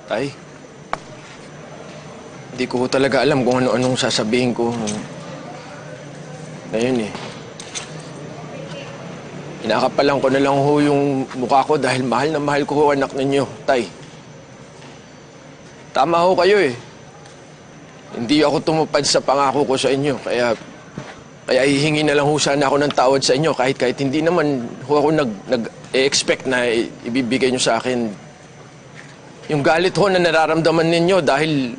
Tay, hindi ko talaga alam kung ano-anong sasabihin ko. Ngayon eh. Inakapalan ko na lang ho yung mukha ko dahil mahal na mahal ko ho anak ninyo, Tay. Tama ho kayo eh. Hindi ako tumupad sa pangako ko sa inyo, kaya hihingi na lang ho sana ako ng tawad sa inyo kahit hindi naman ho ako nag-expect na ibibigay nyo sa akin yung galit ho na nararamdaman ninyo dahil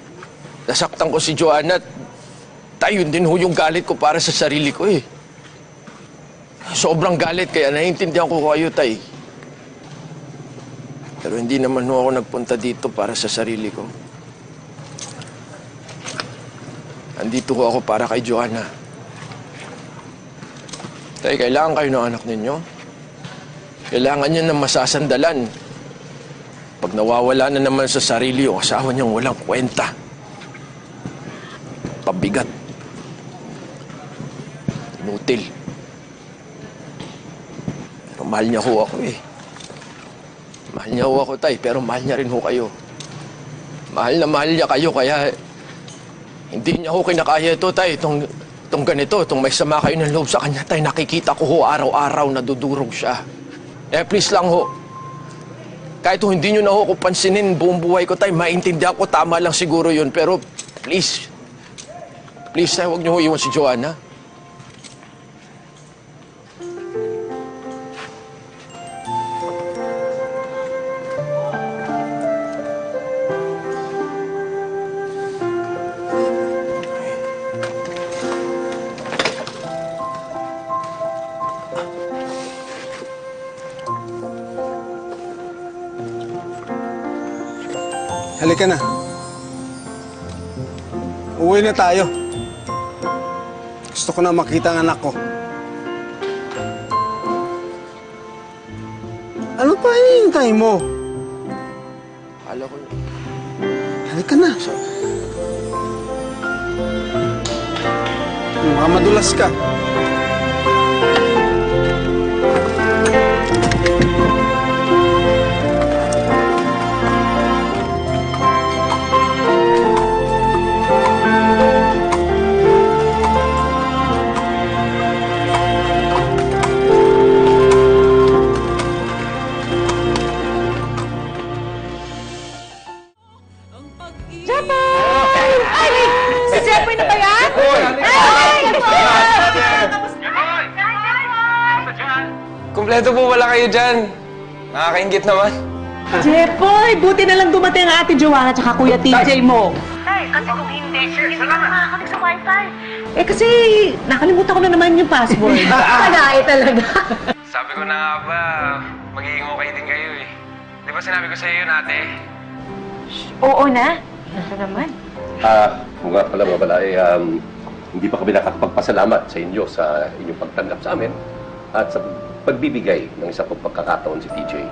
nasaktan ko si Joanna at tayo din ho yung galit ko para sa sarili ko eh. Sobrang galit kaya naiintindihan ko kayo, Tay. Pero hindi naman ho ako nagpunta dito para sa sarili ko. Andito ho ako para kay Joanna. Tay, kailangan kayo ng anak ninyo. Kailangan niya ng masasandalan. Pag nawawala na naman sa sarili yung asawa niyang walang kwenta. Pabigat. Inutil. Pero mahal niya ho ako eh. Mahal niya ho ako, Tay, pero mahal niya rin ho kayo. Mahal na mahal niya kayo, kaya hindi niya ho kinakaya ito, Tay. Itong ganito, itong may sama kayo ng loob sa kanya, Tay. Nakikita ko ho araw-araw na dudurog siya. Please lang ho. Kahit hindi nyo na ho ko pansinin buong buhay ko, Tay, maintindihan ko, tama lang siguro yun. Pero, please, Tay, huwag nyo ho iwan si Joanna. Halika na. Uwi na tayo. Gusto ko na makita ang anak ko. Ano pa hinihintay mo? Akala ko... Halika na. Mukhang madulas ka. Kompleto po wala kayo dyan. Nakakaingit naman. Jepoy, buti na lang dumating ang ate Joanna at Kuya TJ mo. Ay, kasi kung hindi ka makakalik sa wifi. Kasi nakalimutan ko na naman yung password. Tagay talaga. Sabi ko na nga ba, magiging okay din kayo eh. Di ba sinabi ko sa iyo, ate? Oo na. Ano naman? Kung nga pala mga bala, hindi pa kami nakakapagpasalamat sa inyo sa inyong pagtanggap sa amin at sa pagbibigay ng isa pong pagkakataon si TJ.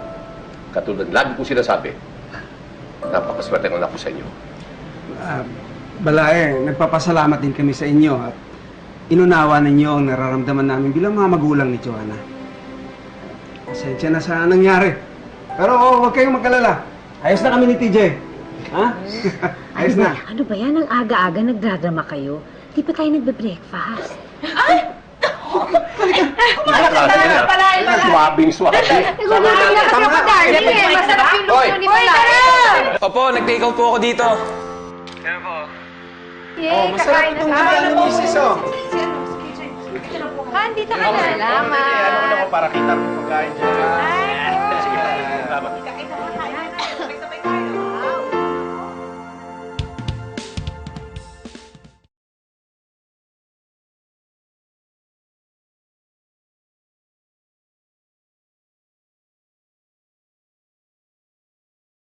Katulad, lagi kong sinasabi, napakaswerte ng anak ko sa inyo. Balae, nagpapasalamat din kami sa inyo at inunawa ninyo ang nararamdaman namin bilang mga magulang ni Joanna. Pasensya na sa nangyari. Pero huwag kayong mag-alala. Ayos na kami ni TJ. Ha? Ayos na. Ano ba yan? Ang aga-aga nagdradrama kayo. Di pa tayo nagbe-breakfast. Ay! Swabing. Nagugutom na kasi ako, darling eh. Masarap yung luto ni Malay. Opo, nag-take out po ako dito. Kaya po. Yay, Masarap itong ginawa ng misis, oh. Han, dito ka na. Salamat. Ano ko para kita ang pagkain dyan. Ay,